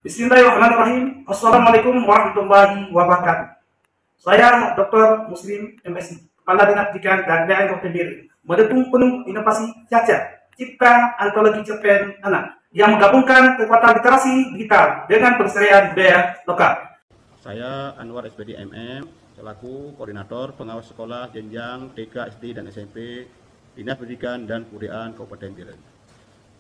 Bismillahirrahmanirrahim. Assalamualaikum warahmatullahi wabarakatuh. Saya Dr. Muslim MSI, Kepala Dinas Pendidikan dan Kebudayaan Kabupaten Biren, mendukung penuh inovasi Caca, Cipta Antologi Cerpen Anak, yang menggabungkan kekuatan literasi digital dengan pelestarian budaya lokal. Saya Anwar SPD MM, selaku Koordinator Pengawas Sekolah Jenjang TK, SD, dan SMP Dinas Pendidikan dan Kebudayaan Kabupaten Biren.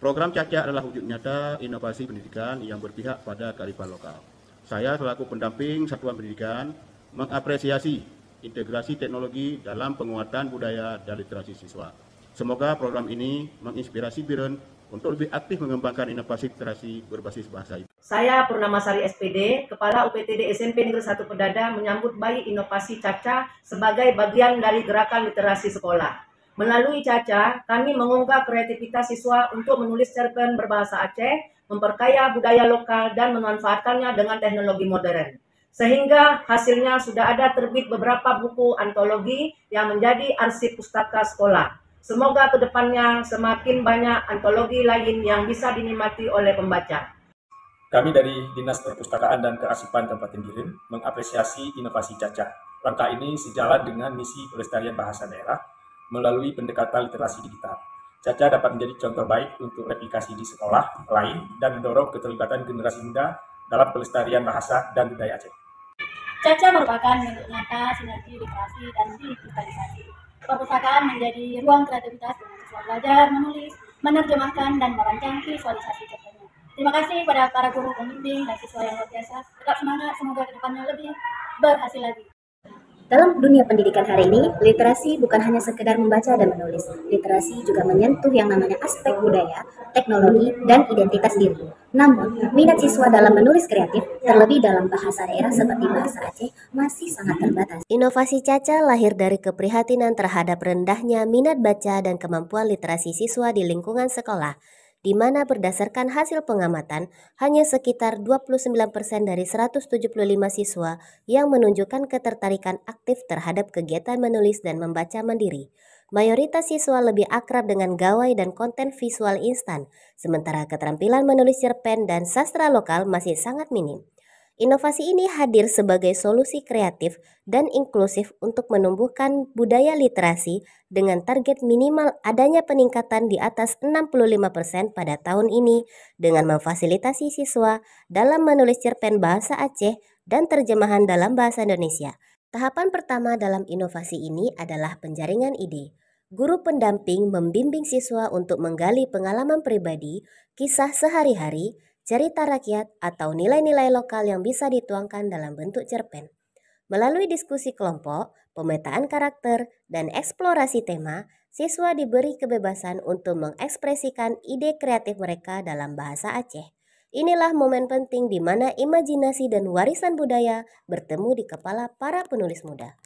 Program Caca adalah wujud nyata inovasi pendidikan yang berpihak pada kearifan lokal. Saya selaku pendamping satuan pendidikan mengapresiasi integrasi teknologi dalam penguatan budaya dan literasi siswa. Semoga program ini menginspirasi Biren untuk lebih aktif mengembangkan inovasi literasi berbasis bahasa ibu. Saya Purnamasari SPD, Kepala UPTD SMP Negeri 1 Pedada, menyambut baik inovasi Caca sebagai bagian dari gerakan literasi sekolah. Melalui Caca, kami mengunggah kreativitas siswa untuk menulis cerpen berbahasa Aceh, memperkaya budaya lokal, dan memanfaatkannya dengan teknologi modern. Sehingga hasilnya sudah ada terbit beberapa buku antologi yang menjadi arsip pustaka sekolah. Semoga kedepannya semakin banyak antologi lain yang bisa dinikmati oleh pembaca. Kami dari Dinas Perpustakaan dan Kearsipan Kabupaten Biren mengapresiasi inovasi Caca. Langkah ini sejalan dengan misi pelestarian bahasa daerah melalui pendekatan literasi digital. Caca dapat menjadi contoh baik untuk replikasi di sekolah lain dan mendorong keterlibatan generasi muda dalam pelestarian bahasa dan budaya Aceh. Caca merupakan bentuk nyata sinergi literasi dan digitalisasi. Perpustakaan menjadi ruang kreativitas untuk siswa belajar, menulis, menerjemahkan, dan merancang visualisasi cerpennya. Terima kasih pada para guru pembimbing dan siswa yang luar biasa. Tetap semangat, semoga kedepannya lebih berhasil lagi. Dalam dunia pendidikan hari ini, literasi bukan hanya sekedar membaca dan menulis. Literasi juga menyentuh yang namanya aspek budaya, teknologi, dan identitas diri. Namun, minat siswa dalam menulis kreatif, terlebih dalam bahasa daerah seperti bahasa Aceh, masih sangat terbatas. Inovasi Caca lahir dari keprihatinan terhadap rendahnya minat baca dan kemampuan literasi siswa di lingkungan sekolah, di mana berdasarkan hasil pengamatan, hanya sekitar 29% dari 175 siswa yang menunjukkan ketertarikan aktif terhadap kegiatan menulis dan membaca mandiri. Mayoritas siswa lebih akrab dengan gawai dan konten visual instan, sementara keterampilan menulis cerpen dan sastra lokal masih sangat minim. Inovasi ini hadir sebagai solusi kreatif dan inklusif untuk menumbuhkan budaya literasi dengan target minimal adanya peningkatan di atas 65% pada tahun ini dengan memfasilitasi siswa dalam menulis cerpen bahasa Aceh dan terjemahan dalam bahasa Indonesia. Tahapan pertama dalam inovasi ini adalah penjaringan ide. Guru pendamping membimbing siswa untuk menggali pengalaman pribadi, kisah sehari-hari, cerita rakyat, atau nilai-nilai lokal yang bisa dituangkan dalam bentuk cerpen. Melalui diskusi kelompok, pemetaan karakter, dan eksplorasi tema, siswa diberi kebebasan untuk mengekspresikan ide kreatif mereka dalam bahasa Aceh. Inilah momen penting di mana imajinasi dan warisan budaya bertemu di kepala para penulis muda.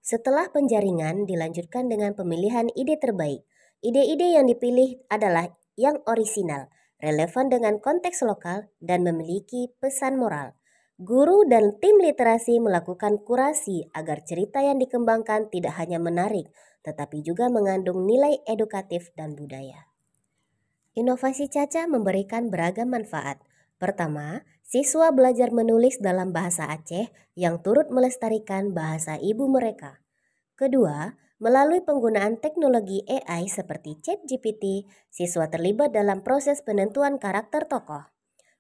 Setelah penjaringan dilanjutkan dengan pemilihan ide terbaik. Ide-ide yang dipilih adalah yang orisinal, relevan dengan konteks lokal, dan memiliki pesan moral. Guru dan tim literasi melakukan kurasi agar cerita yang dikembangkan tidak hanya menarik, tetapi juga mengandung nilai edukatif dan budaya. Inovasi Caca memberikan beragam manfaat. Pertama, siswa belajar menulis dalam bahasa Aceh yang turut melestarikan bahasa ibu mereka. Kedua, melalui penggunaan teknologi AI seperti ChatGPT, siswa terlibat dalam proses penentuan karakter tokoh.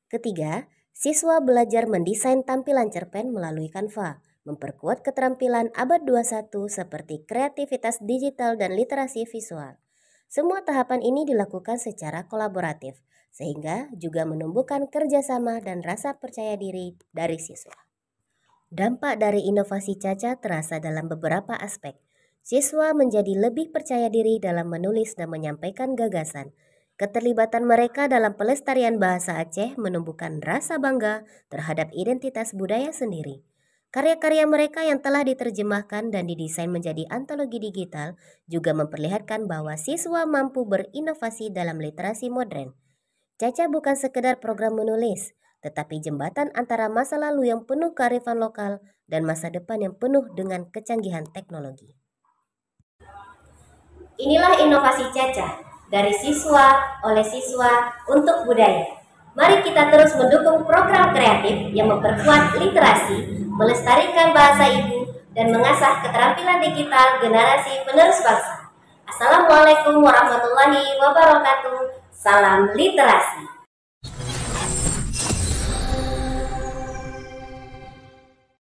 Ketiga, siswa belajar mendesain tampilan cerpen melalui Canva, memperkuat keterampilan abad 21 seperti kreativitas digital dan literasi visual. Semua tahapan ini dilakukan secara kolaboratif, sehingga juga menumbuhkan kerjasama dan rasa percaya diri dari siswa. Dampak dari inovasi Caca terasa dalam beberapa aspek. Siswa menjadi lebih percaya diri dalam menulis dan menyampaikan gagasan. Keterlibatan mereka dalam pelestarian bahasa Aceh menumbuhkan rasa bangga terhadap identitas budaya sendiri. Karya-karya mereka yang telah diterjemahkan dan didesain menjadi antologi digital juga memperlihatkan bahwa siswa mampu berinovasi dalam literasi modern. Caca bukan sekedar program menulis, tetapi jembatan antara masa lalu yang penuh kearifan lokal dan masa depan yang penuh dengan kecanggihan teknologi. Inilah inovasi Caca, dari siswa, oleh siswa, untuk budaya. Mari kita terus mendukung program kreatif yang memperkuat literasi, melestarikan bahasa ibu, dan mengasah keterampilan digital generasi penerus bangsa. Assalamualaikum warahmatullahi wabarakatuh. Salam literasi.